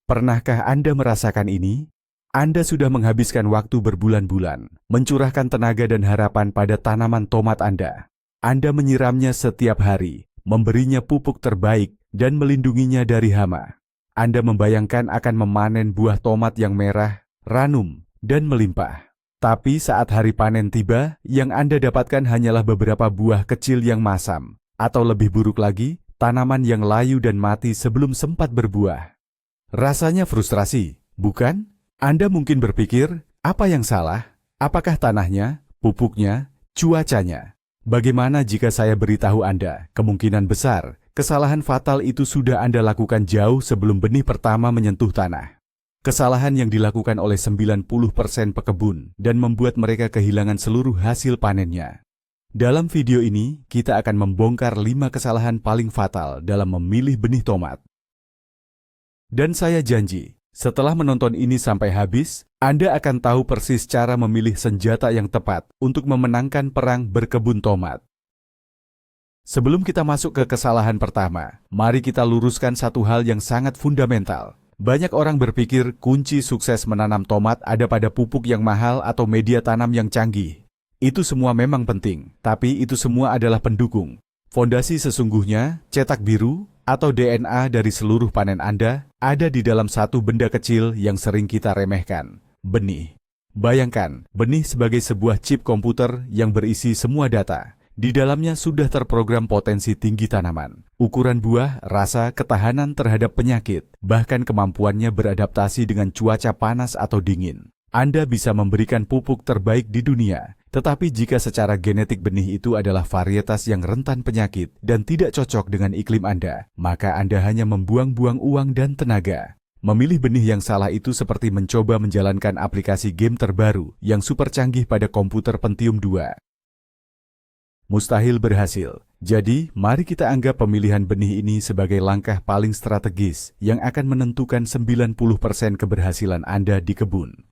Pernahkah Anda merasakan ini? Anda sudah menghabiskan waktu berbulan-bulan, mencurahkan tenaga dan harapan pada tanaman tomat Anda. Anda menyiramnya setiap hari, memberinya pupuk terbaik, dan melindunginya dari hama. Anda membayangkan akan memanen buah tomat yang merah, ranum, dan melimpah. Tapi saat hari panen tiba, yang Anda dapatkan hanyalah beberapa buah kecil yang masam, atau lebih buruk lagi, tanaman yang layu dan mati sebelum sempat berbuah. Rasanya frustrasi, bukan? Anda mungkin berpikir, apa yang salah? Apakah tanahnya, pupuknya, cuacanya? Bagaimana jika saya beritahu Anda, kemungkinan besar, kesalahan fatal itu sudah Anda lakukan jauh sebelum benih pertama menyentuh tanah. Kesalahan yang dilakukan oleh 90% pekebun dan membuat mereka kehilangan seluruh hasil panennya. Dalam video ini, kita akan membongkar 5 kesalahan paling fatal dalam memilih benih tomat. Dan saya janji, setelah menonton ini sampai habis, Anda akan tahu persis cara memilih senjata yang tepat untuk memenangkan perang berkebun tomat. Sebelum kita masuk ke kesalahan pertama, mari kita luruskan satu hal yang sangat fundamental. Banyak orang berpikir kunci sukses menanam tomat ada pada pupuk yang mahal atau media tanam yang canggih. Itu semua memang penting, tapi itu semua adalah pendukung. Fondasi sesungguhnya, cetak biru, atau DNA dari seluruh panen Anda, ada di dalam satu benda kecil yang sering kita remehkan, benih. Bayangkan, benih sebagai sebuah chip komputer yang berisi semua data. Di dalamnya sudah terprogram potensi tinggi tanaman, ukuran buah, rasa, ketahanan terhadap penyakit, bahkan kemampuannya beradaptasi dengan cuaca panas atau dingin. Anda bisa memberikan pupuk terbaik di dunia, tetapi jika secara genetik benih itu adalah varietas yang rentan penyakit dan tidak cocok dengan iklim Anda, maka Anda hanya membuang-buang uang dan tenaga. Memilih benih yang salah itu seperti mencoba menjalankan aplikasi game terbaru yang super canggih pada komputer Pentium 2. Mustahil berhasil. Jadi, mari kita anggap pemilihan benih ini sebagai langkah paling strategis yang akan menentukan 90% keberhasilan Anda di kebun.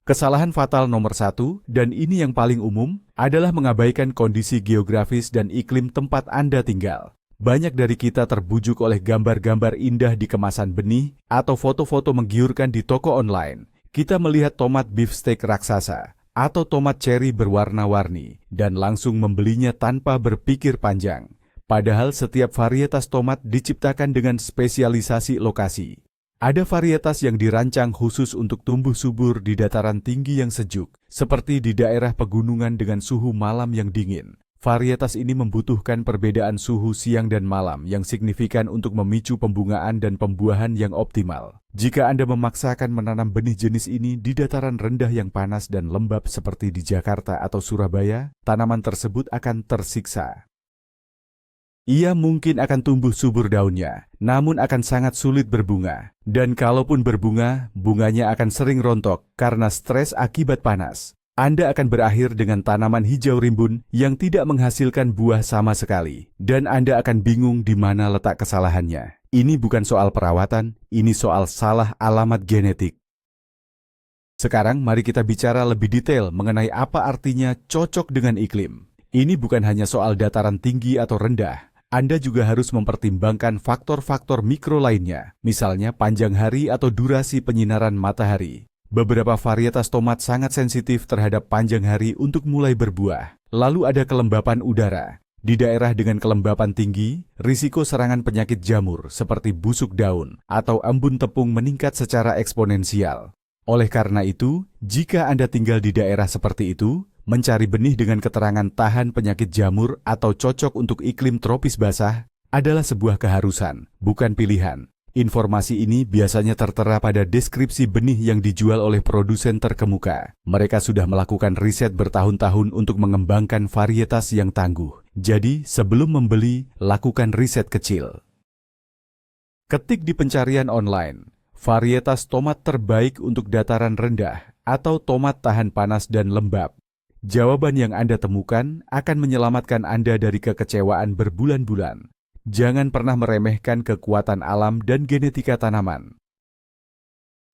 Kesalahan fatal nomor 1, dan ini yang paling umum, adalah mengabaikan kondisi geografis dan iklim tempat Anda tinggal. Banyak dari kita terbujuk oleh gambar-gambar indah di kemasan benih atau foto-foto menggiurkan di toko online. Kita melihat tomat beefsteak raksasa atau tomat cherry berwarna-warni dan langsung membelinya tanpa berpikir panjang. Padahal setiap varietas tomat diciptakan dengan spesialisasi lokasi. Ada varietas yang dirancang khusus untuk tumbuh subur di dataran tinggi yang sejuk, seperti di daerah pegunungan dengan suhu malam yang dingin. Varietas ini membutuhkan perbedaan suhu siang dan malam yang signifikan untuk memicu pembungaan dan pembuahan yang optimal. Jika Anda memaksakan menanam benih jenis ini di dataran rendah yang panas dan lembab seperti di Jakarta atau Surabaya, tanaman tersebut akan tersiksa. Ia mungkin akan tumbuh subur daunnya, namun akan sangat sulit berbunga. Dan kalaupun berbunga, bunganya akan sering rontok karena stres akibat panas. Anda akan berakhir dengan tanaman hijau rimbun yang tidak menghasilkan buah sama sekali. Dan Anda akan bingung di mana letak kesalahannya. Ini bukan soal perawatan, ini soal salah alamat genetik. Sekarang mari kita bicara lebih detail mengenai apa artinya cocok dengan iklim. Ini bukan hanya soal dataran tinggi atau rendah. Anda juga harus mempertimbangkan faktor-faktor mikro lainnya, misalnya panjang hari atau durasi penyinaran matahari. Beberapa varietas tomat sangat sensitif terhadap panjang hari untuk mulai berbuah. Lalu ada kelembapan udara. Di daerah dengan kelembapan tinggi, risiko serangan penyakit jamur seperti busuk daun atau embun tepung meningkat secara eksponensial. Oleh karena itu, jika Anda tinggal di daerah seperti itu, mencari benih dengan keterangan tahan penyakit jamur atau cocok untuk iklim tropis basah adalah sebuah keharusan, bukan pilihan. Informasi ini biasanya tertera pada deskripsi benih yang dijual oleh produsen terkemuka. Mereka sudah melakukan riset bertahun-tahun untuk mengembangkan varietas yang tangguh. Jadi, sebelum membeli, lakukan riset kecil. Ketik di pencarian online, varietas tomat terbaik untuk dataran rendah atau tomat tahan panas dan lembab. Jawaban yang Anda temukan akan menyelamatkan Anda dari kekecewaan berbulan-bulan. Jangan pernah meremehkan kekuatan alam dan genetika tanaman.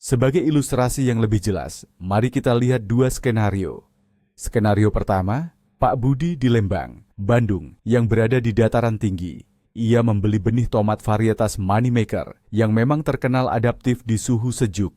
Sebagai ilustrasi yang lebih jelas, mari kita lihat 2 skenario. Skenario pertama, Pak Budi di Lembang, Bandung, yang berada di dataran tinggi. ia membeli benih tomat varietas Moneymaker yang memang terkenal adaptif di suhu sejuk.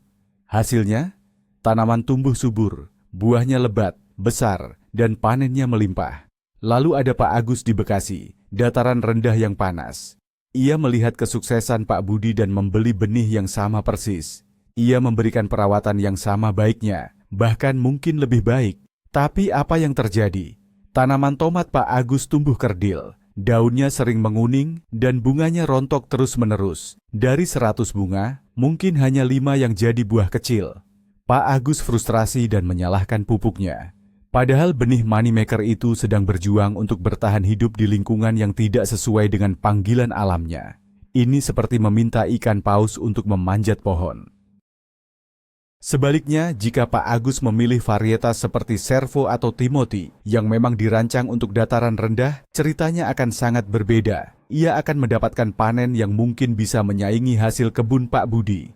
Hasilnya, tanaman tumbuh subur, buahnya lebat, besar, dan panennya melimpah. Lalu ada Pak Agus di Bekasi, dataran rendah yang panas. Ia melihat kesuksesan Pak Budi dan membeli benih yang sama persis. Ia memberikan perawatan yang sama baiknya, bahkan mungkin lebih baik. Tapi apa yang terjadi? Tanaman tomat Pak Agus tumbuh kerdil, daunnya sering menguning dan bunganya rontok terus-menerus. Dari 100 bunga, mungkin hanya 5 yang jadi buah kecil. Pak Agus frustrasi dan menyalahkan pupuknya. Padahal benih Moneymaker itu sedang berjuang untuk bertahan hidup di lingkungan yang tidak sesuai dengan panggilan alamnya. Ini seperti meminta ikan paus untuk memanjat pohon. Sebaliknya, jika Pak Agus memilih varietas seperti Servo atau Timothy yang memang dirancang untuk dataran rendah, ceritanya akan sangat berbeda. Ia akan mendapatkan panen yang mungkin bisa menyaingi hasil kebun Pak Budi.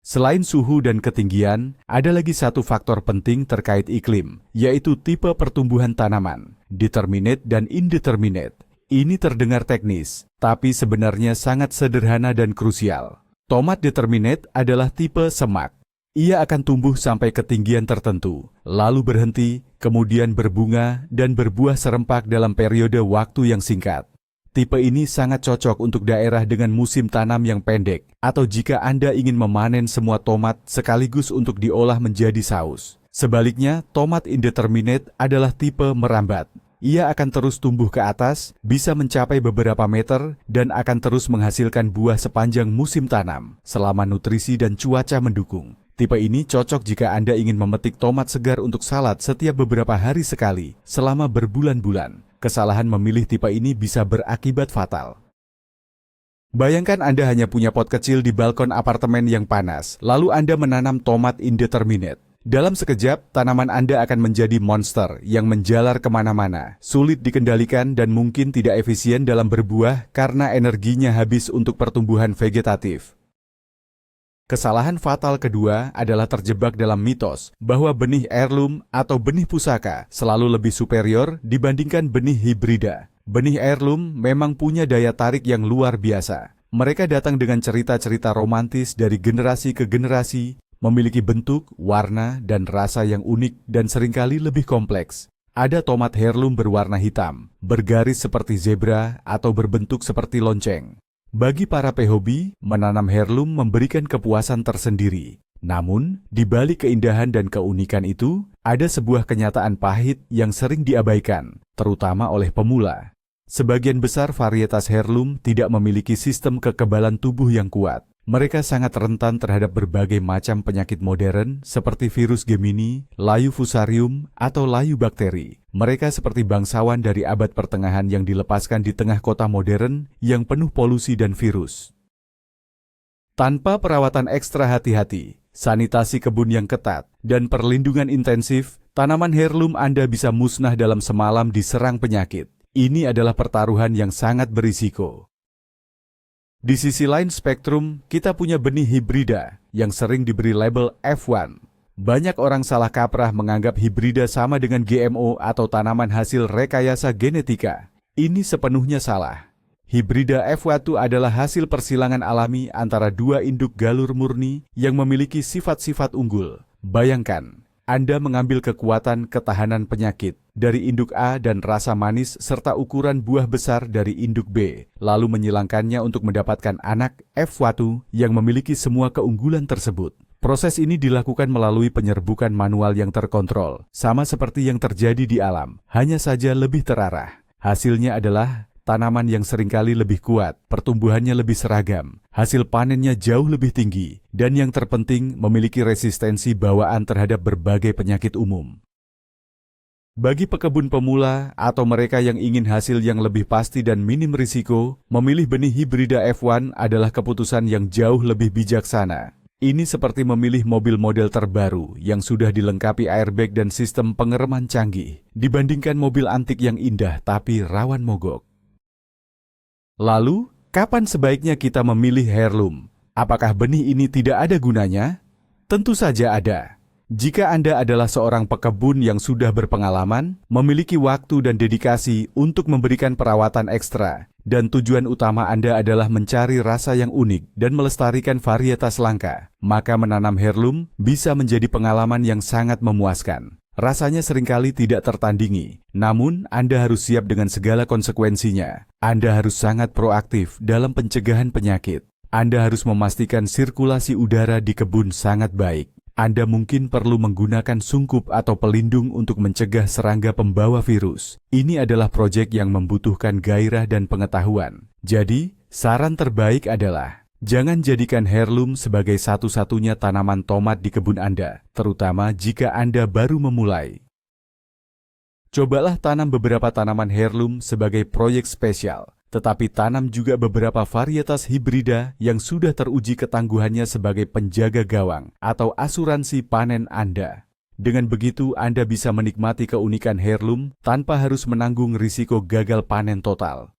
Selain suhu dan ketinggian, ada lagi satu faktor penting terkait iklim, yaitu tipe pertumbuhan tanaman, determinate dan indeterminate. Ini terdengar teknis, tapi sebenarnya sangat sederhana dan krusial. Tomat determinate adalah tipe semak. Ia akan tumbuh sampai ketinggian tertentu, lalu berhenti, kemudian berbunga dan berbuah serempak dalam periode waktu yang singkat. Tipe ini sangat cocok untuk daerah dengan musim tanam yang pendek, atau jika Anda ingin memanen semua tomat sekaligus untuk diolah menjadi saus. Sebaliknya, tomat indeterminate adalah tipe merambat. Ia akan terus tumbuh ke atas, bisa mencapai beberapa meter, dan akan terus menghasilkan buah sepanjang musim tanam, selama nutrisi dan cuaca mendukung. Tipe ini cocok jika Anda ingin memetik tomat segar untuk salad setiap beberapa hari sekali, selama berbulan-bulan. Kesalahan memilih tipe ini bisa berakibat fatal. Bayangkan Anda hanya punya pot kecil di balkon apartemen yang panas, lalu Anda menanam tomat indeterminate. Dalam sekejap, tanaman Anda akan menjadi monster yang menjalar kemana-mana, sulit dikendalikan dan mungkin tidak efisien dalam berbuah karena energinya habis untuk pertumbuhan vegetatif. Kesalahan fatal kedua adalah terjebak dalam mitos bahwa benih heirloom atau benih pusaka selalu lebih superior dibandingkan benih hibrida. Benih heirloom memang punya daya tarik yang luar biasa. Mereka datang dengan cerita-cerita romantis dari generasi ke generasi, memiliki bentuk, warna, dan rasa yang unik dan seringkali lebih kompleks. Ada tomat heirloom berwarna hitam, bergaris seperti zebra, atau berbentuk seperti lonceng. Bagi para pehobi, menanam heirloom memberikan kepuasan tersendiri. Namun, di balik keindahan dan keunikan itu, ada sebuah kenyataan pahit yang sering diabaikan, terutama oleh pemula. Sebagian besar varietas heirloom tidak memiliki sistem kekebalan tubuh yang kuat. Mereka sangat rentan terhadap berbagai macam penyakit modern seperti virus Gemini, layu fusarium, atau layu bakteri. Mereka seperti bangsawan dari abad pertengahan yang dilepaskan di tengah kota modern yang penuh polusi dan virus. Tanpa perawatan ekstra hati-hati, sanitasi kebun yang ketat, dan perlindungan intensif, tanaman heirloom Anda bisa musnah dalam semalam diserang penyakit. Ini adalah pertaruhan yang sangat berisiko. Di sisi lain spektrum, kita punya benih hibrida yang sering diberi label F1. Banyak orang salah kaprah menganggap hibrida sama dengan GMO atau tanaman hasil rekayasa genetika. Ini sepenuhnya salah. Hibrida F1 adalah hasil persilangan alami antara dua induk galur murni yang memiliki sifat-sifat unggul. Bayangkan, Anda mengambil kekuatan ketahanan penyakit dari induk A dan rasa manis serta ukuran buah besar dari induk B, lalu menyilangkannya untuk mendapatkan anak F1 yang memiliki semua keunggulan tersebut. Proses ini dilakukan melalui penyerbukan manual yang terkontrol, sama seperti yang terjadi di alam, hanya saja lebih terarah. Hasilnya adalah tanaman yang seringkali lebih kuat, pertumbuhannya lebih seragam, hasil panennya jauh lebih tinggi, dan yang terpenting memiliki resistensi bawaan terhadap berbagai penyakit umum. Bagi pekebun pemula atau mereka yang ingin hasil yang lebih pasti dan minim risiko, memilih benih hibrida F1 adalah keputusan yang jauh lebih bijaksana. Ini seperti memilih mobil model terbaru yang sudah dilengkapi airbag dan sistem pengereman canggih, dibandingkan mobil antik yang indah tapi rawan mogok. Lalu, kapan sebaiknya kita memilih heirloom? Apakah benih ini tidak ada gunanya? Tentu saja ada. Jika Anda adalah seorang pekebun yang sudah berpengalaman, memiliki waktu dan dedikasi untuk memberikan perawatan ekstra, dan tujuan utama Anda adalah mencari rasa yang unik dan melestarikan varietas langka, maka menanam heirloom bisa menjadi pengalaman yang sangat memuaskan. Rasanya seringkali tidak tertandingi, namun Anda harus siap dengan segala konsekuensinya. Anda harus sangat proaktif dalam pencegahan penyakit. Anda harus memastikan sirkulasi udara di kebun sangat baik. Anda mungkin perlu menggunakan sungkup atau pelindung untuk mencegah serangga pembawa virus. Ini adalah proyek yang membutuhkan gairah dan pengetahuan. Jadi, saran terbaik adalah jangan jadikan heirloom sebagai satu-satunya tanaman tomat di kebun Anda, terutama jika Anda baru memulai. Cobalah tanam beberapa tanaman heirloom sebagai proyek spesial. Tetapi tanam juga beberapa varietas hibrida yang sudah teruji ketangguhannya sebagai penjaga gawang atau asuransi panen Anda. Dengan begitu, Anda bisa menikmati keunikan heirloom tanpa harus menanggung risiko gagal panen total.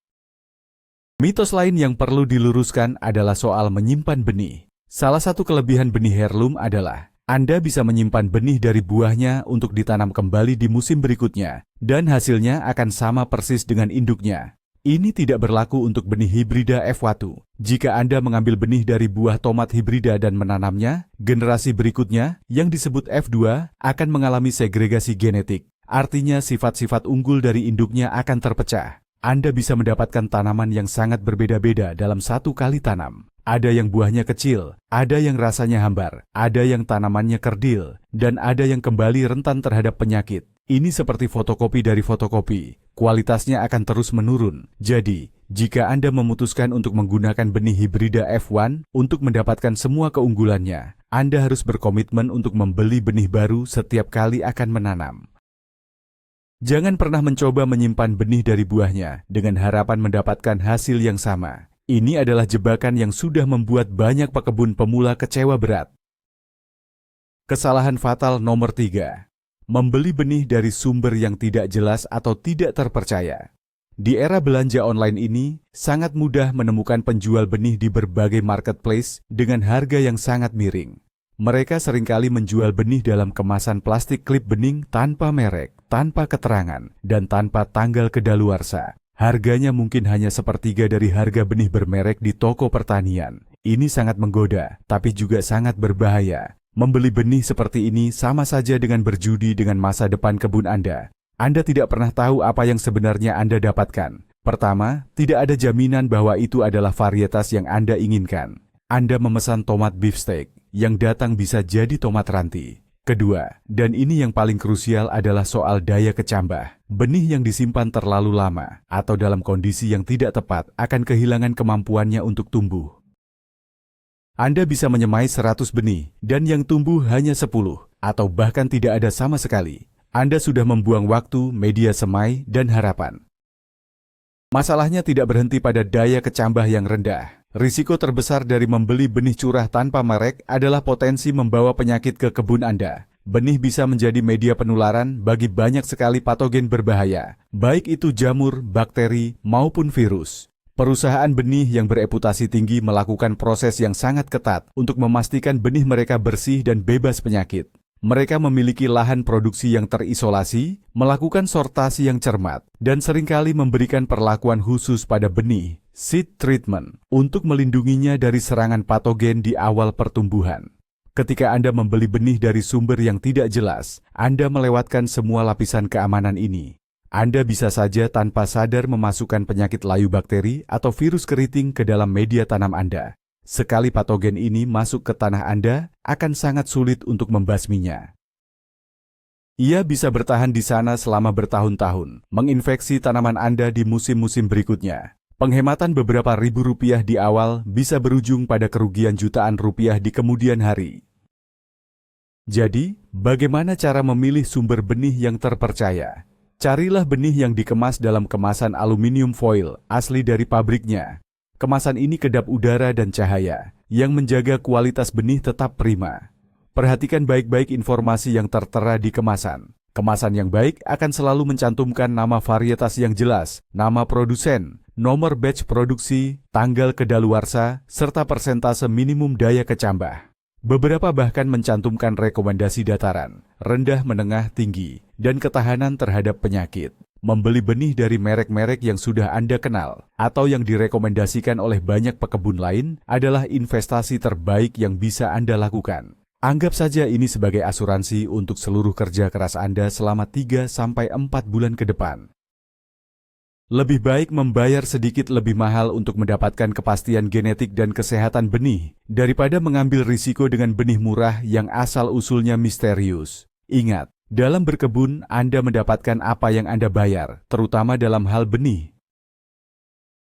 Mitos lain yang perlu diluruskan adalah soal menyimpan benih. Salah satu kelebihan benih heirloom adalah Anda bisa menyimpan benih dari buahnya untuk ditanam kembali di musim berikutnya, dan hasilnya akan sama persis dengan induknya. Ini tidak berlaku untuk benih hibrida F1. Jika Anda mengambil benih dari buah tomat hibrida dan menanamnya, generasi berikutnya, yang disebut F2, akan mengalami segregasi genetik. Artinya sifat-sifat unggul dari induknya akan terpecah. Anda bisa mendapatkan tanaman yang sangat berbeda-beda dalam satu kali tanam. Ada yang buahnya kecil, ada yang rasanya hambar, ada yang tanamannya kerdil, dan ada yang kembali rentan terhadap penyakit. Ini seperti fotokopi dari fotokopi, kualitasnya akan terus menurun. Jadi, jika Anda memutuskan untuk menggunakan benih hibrida F1 untuk mendapatkan semua keunggulannya, Anda harus berkomitmen untuk membeli benih baru setiap kali akan menanam. Jangan pernah mencoba menyimpan benih dari buahnya dengan harapan mendapatkan hasil yang sama. Ini adalah jebakan yang sudah membuat banyak pekebun pemula kecewa berat. Kesalahan fatal nomor 3. Membeli benih dari sumber yang tidak jelas atau tidak terpercaya. Di era belanja online ini, sangat mudah menemukan penjual benih di berbagai marketplace dengan harga yang sangat miring. Mereka seringkali menjual benih dalam kemasan plastik klip bening tanpa merek, tanpa keterangan, dan tanpa tanggal kedaluarsa. Harganya mungkin hanya sepertiga dari harga benih bermerek di toko pertanian. Ini sangat menggoda, tapi juga sangat berbahaya. Membeli benih seperti ini sama saja dengan berjudi dengan masa depan kebun Anda. Anda tidak pernah tahu apa yang sebenarnya Anda dapatkan. Pertama, tidak ada jaminan bahwa itu adalah varietas yang Anda inginkan. Anda memesan tomat beefsteak, yang datang bisa jadi tomat ranti. Kedua, dan ini yang paling krusial adalah soal daya kecambah. Benih yang disimpan terlalu lama atau dalam kondisi yang tidak tepat akan kehilangan kemampuannya untuk tumbuh. Anda bisa menyemai 100 benih dan yang tumbuh hanya 10 atau bahkan tidak ada sama sekali. Anda sudah membuang waktu, media semai, dan harapan. Masalahnya tidak berhenti pada daya kecambah yang rendah. Risiko terbesar dari membeli benih curah tanpa merek adalah potensi membawa penyakit ke kebun Anda. Benih bisa menjadi media penularan bagi banyak sekali patogen berbahaya, baik itu jamur, bakteri, maupun virus. Perusahaan benih yang bereputasi tinggi melakukan proses yang sangat ketat untuk memastikan benih mereka bersih dan bebas penyakit. Mereka memiliki lahan produksi yang terisolasi, melakukan sortasi yang cermat, dan seringkali memberikan perlakuan khusus pada benih, seed treatment, untuk melindunginya dari serangan patogen di awal pertumbuhan. Ketika Anda membeli benih dari sumber yang tidak jelas, Anda melewatkan semua lapisan keamanan ini. Anda bisa saja tanpa sadar memasukkan penyakit layu bakteri atau virus keriting ke dalam media tanam Anda. Sekali patogen ini masuk ke tanah Anda, akan sangat sulit untuk membasminya. Ia bisa bertahan di sana selama bertahun-tahun, menginfeksi tanaman Anda di musim-musim berikutnya. Penghematan beberapa ribu rupiah di awal bisa berujung pada kerugian jutaan rupiah di kemudian hari. Jadi, bagaimana cara memilih sumber benih yang terpercaya? Carilah benih yang dikemas dalam kemasan aluminium foil asli dari pabriknya. Kemasan ini kedap udara dan cahaya, yang menjaga kualitas benih tetap prima. Perhatikan baik-baik informasi yang tertera di kemasan. Kemasan yang baik akan selalu mencantumkan nama varietas yang jelas, nama produsen, nomor batch produksi, tanggal kedaluarsa, serta persentase minimum daya kecambah. Beberapa bahkan mencantumkan rekomendasi dataran, rendah, menengah, tinggi, dan ketahanan terhadap penyakit. Membeli benih dari merek-merek yang sudah Anda kenal atau yang direkomendasikan oleh banyak pekebun lain adalah investasi terbaik yang bisa Anda lakukan. Anggap saja ini sebagai asuransi untuk seluruh kerja keras Anda selama 3-4 bulan ke depan. Lebih baik membayar sedikit lebih mahal untuk mendapatkan kepastian genetik dan kesehatan benih daripada mengambil risiko dengan benih murah yang asal-usulnya misterius. Ingat, dalam berkebun, Anda mendapatkan apa yang Anda bayar, terutama dalam hal benih.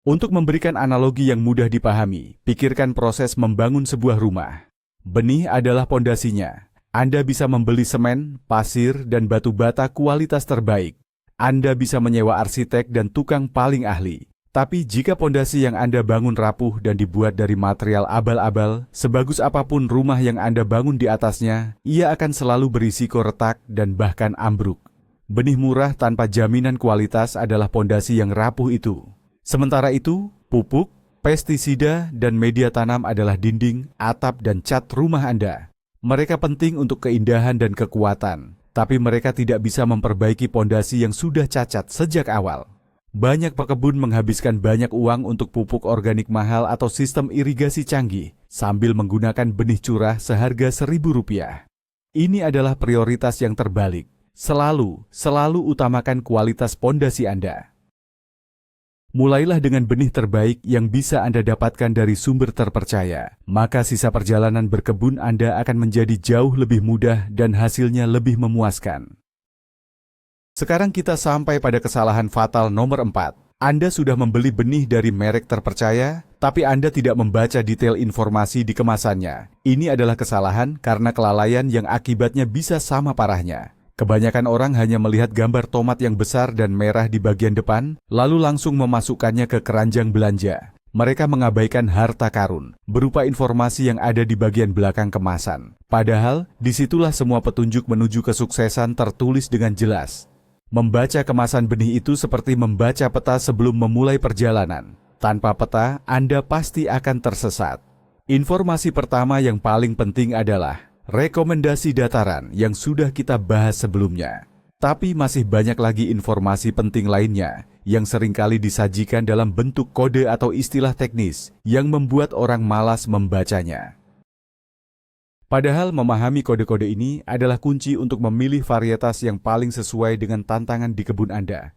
Untuk memberikan analogi yang mudah dipahami, pikirkan proses membangun sebuah rumah. Benih adalah pondasinya. Anda bisa membeli semen, pasir, dan batu bata kualitas terbaik. Anda bisa menyewa arsitek dan tukang paling ahli. Tapi jika pondasi yang Anda bangun rapuh dan dibuat dari material abal-abal, sebagus apapun rumah yang Anda bangun di atasnya, ia akan selalu berisiko retak dan bahkan ambruk. Benih murah tanpa jaminan kualitas adalah pondasi yang rapuh itu. Sementara itu, pupuk, pestisida, dan media tanam adalah dinding, atap, dan cat rumah Anda. Mereka penting untuk keindahan dan kekuatan, tapi mereka tidak bisa memperbaiki pondasi yang sudah cacat sejak awal. Banyak pekebun menghabiskan banyak uang untuk pupuk organik mahal atau sistem irigasi canggih sambil menggunakan benih curah seharga Rp1.000. Ini adalah prioritas yang terbalik. Selalu utamakan kualitas pondasi Anda. Mulailah dengan benih terbaik yang bisa Anda dapatkan dari sumber terpercaya. Maka sisa perjalanan berkebun Anda akan menjadi jauh lebih mudah dan hasilnya lebih memuaskan. Sekarang kita sampai pada kesalahan fatal nomor 4. Anda sudah membeli benih dari merek terpercaya, tapi Anda tidak membaca detail informasi di kemasannya. Ini adalah kesalahan karena kelalaian yang akibatnya bisa sama parahnya. Kebanyakan orang hanya melihat gambar tomat yang besar dan merah di bagian depan, lalu langsung memasukkannya ke keranjang belanja. Mereka mengabaikan harta karun, berupa informasi yang ada di bagian belakang kemasan. Padahal, disitulah semua petunjuk menuju kesuksesan tertulis dengan jelas. Membaca kemasan benih itu seperti membaca peta sebelum memulai perjalanan. Tanpa peta, Anda pasti akan tersesat. Informasi pertama yang paling penting adalah rekomendasi dataran yang sudah kita bahas sebelumnya. Tapi masih banyak lagi informasi penting lainnya yang seringkali disajikan dalam bentuk kode atau istilah teknis yang membuat orang malas membacanya. Padahal memahami kode-kode ini adalah kunci untuk memilih varietas yang paling sesuai dengan tantangan di kebun Anda.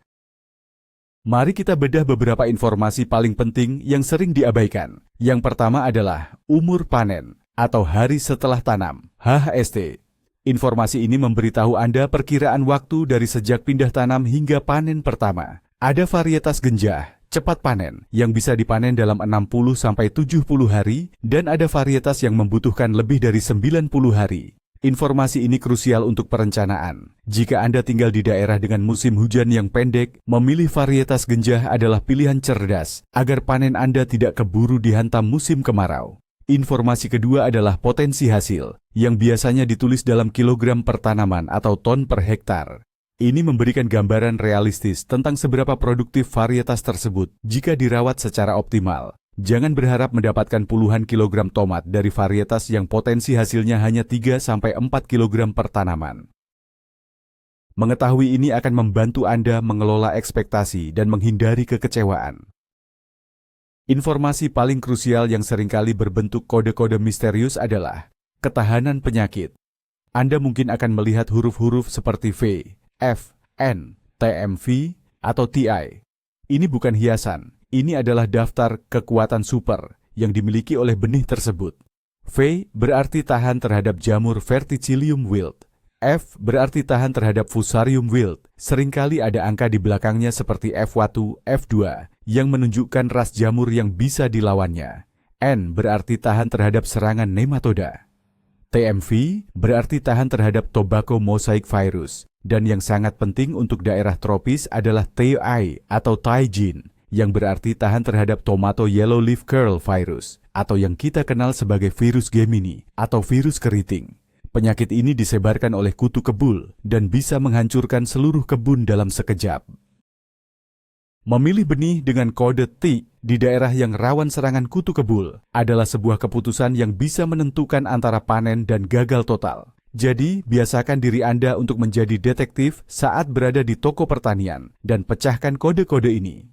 Mari kita bedah beberapa informasi paling penting yang sering diabaikan. Yang pertama adalah umur panen atau hari setelah tanam, HHST. Informasi ini memberitahu Anda perkiraan waktu dari sejak pindah tanam hingga panen pertama. Ada varietas genjah, cepat panen, yang bisa dipanen dalam 60-70 hari, dan ada varietas yang membutuhkan lebih dari 90 hari. Informasi ini krusial untuk perencanaan. Jika Anda tinggal di daerah dengan musim hujan yang pendek, memilih varietas genjah adalah pilihan cerdas agar panen Anda tidak keburu dihantam musim kemarau. Informasi kedua adalah potensi hasil, yang biasanya ditulis dalam kilogram per tanaman atau ton per hektar. Ini memberikan gambaran realistis tentang seberapa produktif varietas tersebut jika dirawat secara optimal. Jangan berharap mendapatkan puluhan kilogram tomat dari varietas yang potensi hasilnya hanya 3-4 kilogram per tanaman. Mengetahui ini akan membantu Anda mengelola ekspektasi dan menghindari kekecewaan. Informasi paling krusial yang seringkali berbentuk kode-kode misterius adalah ketahanan penyakit. Anda mungkin akan melihat huruf-huruf seperti V, F, N, TMV, atau TI. Ini bukan hiasan, ini adalah daftar kekuatan super yang dimiliki oleh benih tersebut. V berarti tahan terhadap jamur Verticillium wilt. F berarti tahan terhadap Fusarium wilt. Seringkali ada angka di belakangnya seperti F1, F2 yang menunjukkan ras jamur yang bisa dilawannya. N berarti tahan terhadap serangan nematoda. TMV berarti tahan terhadap tobacco mosaic virus. Dan yang sangat penting untuk daerah tropis adalah TI atau Taijin, yang berarti tahan terhadap tomato yellow leaf curl virus, atau yang kita kenal sebagai virus Gemini atau virus keriting. Penyakit ini disebarkan oleh kutu kebul dan bisa menghancurkan seluruh kebun dalam sekejap. Memilih benih dengan kode T di daerah yang rawan serangan kutu kebul adalah sebuah keputusan yang bisa menentukan antara panen dan gagal total. Jadi, biasakan diri Anda untuk menjadi detektif saat berada di toko pertanian dan pecahkan kode-kode ini.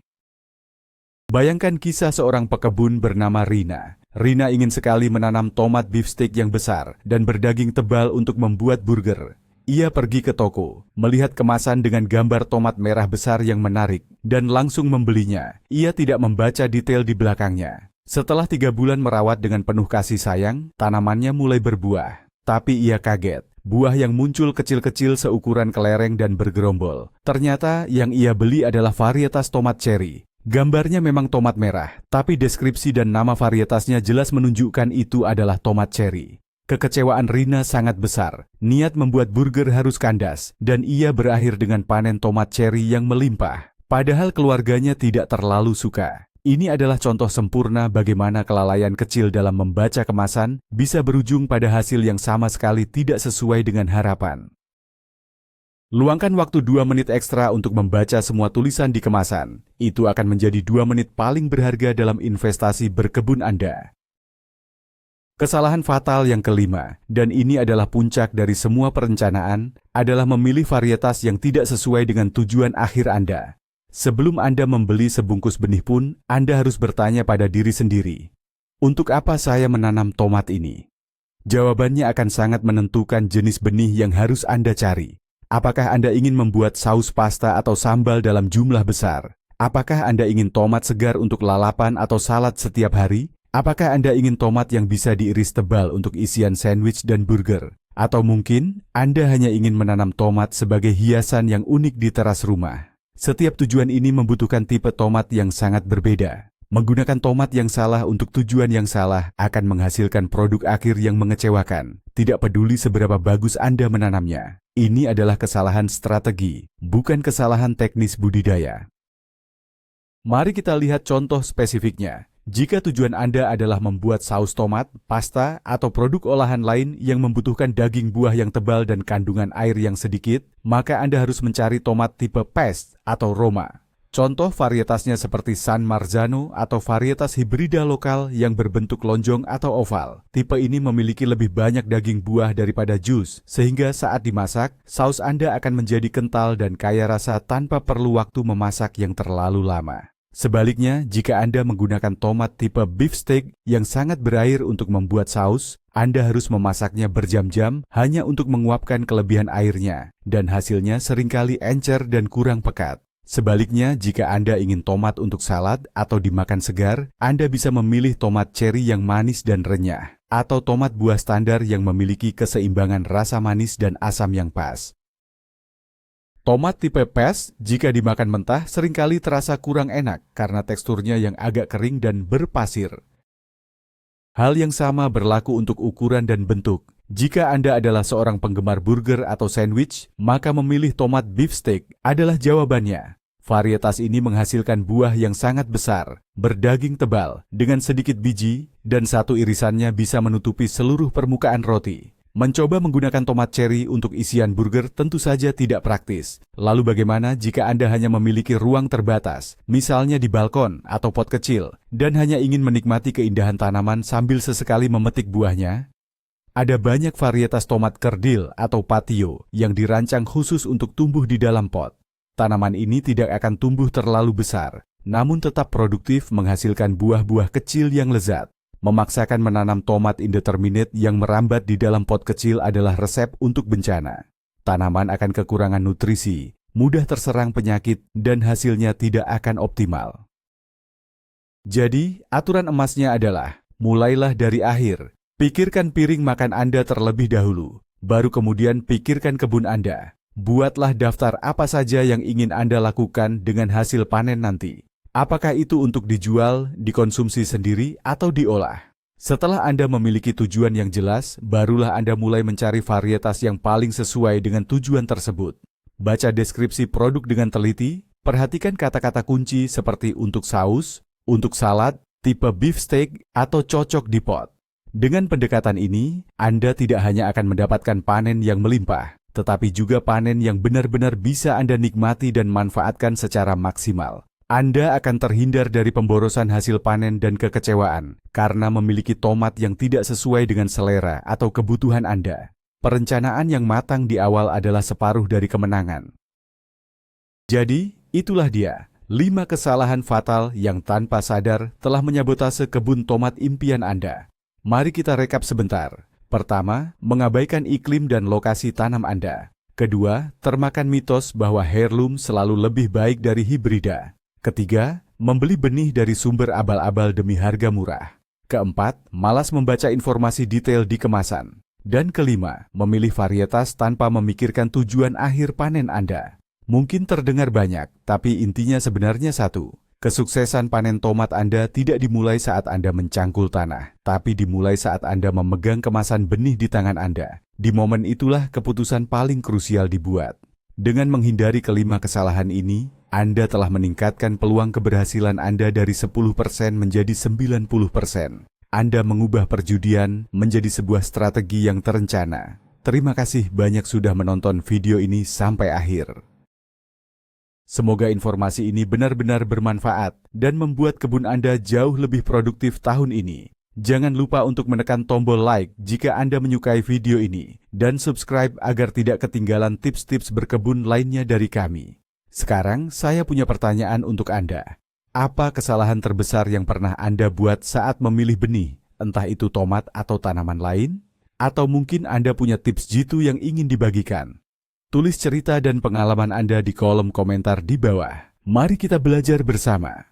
Bayangkan kisah seorang pekebun bernama Rina. Rina ingin sekali menanam tomat beefsteak yang besar dan berdaging tebal untuk membuat burger. Ia pergi ke toko, melihat kemasan dengan gambar tomat merah besar yang menarik, dan langsung membelinya. Ia tidak membaca detail di belakangnya. Setelah 3 bulan merawat dengan penuh kasih sayang, tanamannya mulai berbuah. Tapi ia kaget, buah yang muncul kecil-kecil seukuran kelereng dan bergerombol. Ternyata yang ia beli adalah varietas tomat cherry. Gambarnya memang tomat merah, tapi deskripsi dan nama varietasnya jelas menunjukkan itu adalah tomat cherry. Kekecewaan Rina sangat besar. Niat membuat burger harus kandas, dan ia berakhir dengan panen tomat cherry yang melimpah. Padahal keluarganya tidak terlalu suka. Ini adalah contoh sempurna bagaimana kelalaian kecil dalam membaca kemasan bisa berujung pada hasil yang sama sekali tidak sesuai dengan harapan. Luangkan waktu 2 menit ekstra untuk membaca semua tulisan di kemasan. Itu akan menjadi 2 menit paling berharga dalam investasi berkebun Anda. Kesalahan fatal yang kelima, dan ini adalah puncak dari semua perencanaan, adalah memilih varietas yang tidak sesuai dengan tujuan akhir Anda. Sebelum Anda membeli sebungkus benih pun, Anda harus bertanya pada diri sendiri, untuk apa saya menanam tomat ini? Jawabannya akan sangat menentukan jenis benih yang harus Anda cari. Apakah Anda ingin membuat saus pasta atau sambal dalam jumlah besar? Apakah Anda ingin tomat segar untuk lalapan atau salad setiap hari? Apakah Anda ingin tomat yang bisa diiris tebal untuk isian sandwich dan burger? Atau mungkin Anda hanya ingin menanam tomat sebagai hiasan yang unik di teras rumah? Setiap tujuan ini membutuhkan tipe tomat yang sangat berbeda. Menggunakan tomat yang salah untuk tujuan yang salah akan menghasilkan produk akhir yang mengecewakan. Tidak peduli seberapa bagus Anda menanamnya. Ini adalah kesalahan strategi, bukan kesalahan teknis budidaya. Mari kita lihat contoh spesifiknya. Jika tujuan Anda adalah membuat saus tomat, pasta, atau produk olahan lain yang membutuhkan daging buah yang tebal dan kandungan air yang sedikit, maka Anda harus mencari tomat tipe Pest atau Roma. Contoh varietasnya seperti San Marzano atau varietas hibrida lokal yang berbentuk lonjong atau oval. Tipe ini memiliki lebih banyak daging buah daripada jus, sehingga saat dimasak, saus Anda akan menjadi kental dan kaya rasa tanpa perlu waktu memasak yang terlalu lama. Sebaliknya, jika Anda menggunakan tomat tipe beefsteak yang sangat berair untuk membuat saus, Anda harus memasaknya berjam-jam hanya untuk menguapkan kelebihan airnya, dan hasilnya seringkali encer dan kurang pekat. Sebaliknya, jika Anda ingin tomat untuk salad atau dimakan segar, Anda bisa memilih tomat cherry yang manis dan renyah, atau tomat buah standar yang memiliki keseimbangan rasa manis dan asam yang pas. Tomat tipe Pest, jika dimakan mentah, seringkali terasa kurang enak karena teksturnya yang agak kering dan berpasir. Hal yang sama berlaku untuk ukuran dan bentuk. Jika Anda adalah seorang penggemar burger atau sandwich, maka memilih tomat beefsteak adalah jawabannya. Varietas ini menghasilkan buah yang sangat besar, berdaging tebal, dengan sedikit biji, dan satu irisannya bisa menutupi seluruh permukaan roti. Mencoba menggunakan tomat cherry untuk isian burger tentu saja tidak praktis. Lalu bagaimana jika Anda hanya memiliki ruang terbatas, misalnya di balkon atau pot kecil, dan hanya ingin menikmati keindahan tanaman sambil sesekali memetik buahnya? Ada banyak varietas tomat kerdil atau patio yang dirancang khusus untuk tumbuh di dalam pot. Tanaman ini tidak akan tumbuh terlalu besar, namun tetap produktif menghasilkan buah-buah kecil yang lezat. Memaksakan menanam tomat indeterminate yang merambat di dalam pot kecil adalah resep untuk bencana. Tanaman akan kekurangan nutrisi, mudah terserang penyakit, dan hasilnya tidak akan optimal. Jadi, aturan emasnya adalah, mulailah dari akhir. Pikirkan piring makan Anda terlebih dahulu, baru kemudian pikirkan kebun Anda. Buatlah daftar apa saja yang ingin Anda lakukan dengan hasil panen nanti. Apakah itu untuk dijual, dikonsumsi sendiri, atau diolah? Setelah Anda memiliki tujuan yang jelas, barulah Anda mulai mencari varietas yang paling sesuai dengan tujuan tersebut. Baca deskripsi produk dengan teliti, perhatikan kata-kata kunci seperti untuk saus, untuk salad, tipe beefsteak, atau cocok di pot. Dengan pendekatan ini, Anda tidak hanya akan mendapatkan panen yang melimpah, tetapi juga panen yang benar-benar bisa Anda nikmati dan manfaatkan secara maksimal. Anda akan terhindar dari pemborosan hasil panen dan kekecewaan karena memiliki tomat yang tidak sesuai dengan selera atau kebutuhan Anda. Perencanaan yang matang di awal adalah separuh dari kemenangan. Jadi, itulah dia, 5 kesalahan fatal yang tanpa sadar telah menyabotase kebun tomat impian Anda. Mari kita rekap sebentar. Pertama, mengabaikan iklim dan lokasi tanam Anda. Kedua, termakan mitos bahwa heirloom selalu lebih baik dari hibrida. Ketiga, membeli benih dari sumber abal-abal demi harga murah. Keempat, malas membaca informasi detail di kemasan. Dan kelima, memilih varietas tanpa memikirkan tujuan akhir panen Anda. Mungkin terdengar banyak, tapi intinya sebenarnya satu. Kesuksesan panen tomat Anda tidak dimulai saat Anda mencangkul tanah, tapi dimulai saat Anda memegang kemasan benih di tangan Anda. Di momen itulah keputusan paling krusial dibuat. Dengan menghindari kelima kesalahan ini, Anda telah meningkatkan peluang keberhasilan Anda dari 10% menjadi 90%. Anda mengubah perjudian menjadi sebuah strategi yang terencana. Terima kasih banyak sudah menonton video ini sampai akhir. Semoga informasi ini benar-benar bermanfaat dan membuat kebun Anda jauh lebih produktif tahun ini. Jangan lupa untuk menekan tombol like jika Anda menyukai video ini dan subscribe agar tidak ketinggalan tips-tips berkebun lainnya dari kami. Sekarang saya punya pertanyaan untuk Anda. Apa kesalahan terbesar yang pernah Anda buat saat memilih benih, entah itu tomat atau tanaman lain? Atau mungkin Anda punya tips jitu yang ingin dibagikan? Tulis cerita dan pengalaman Anda di kolom komentar di bawah. Mari kita belajar bersama.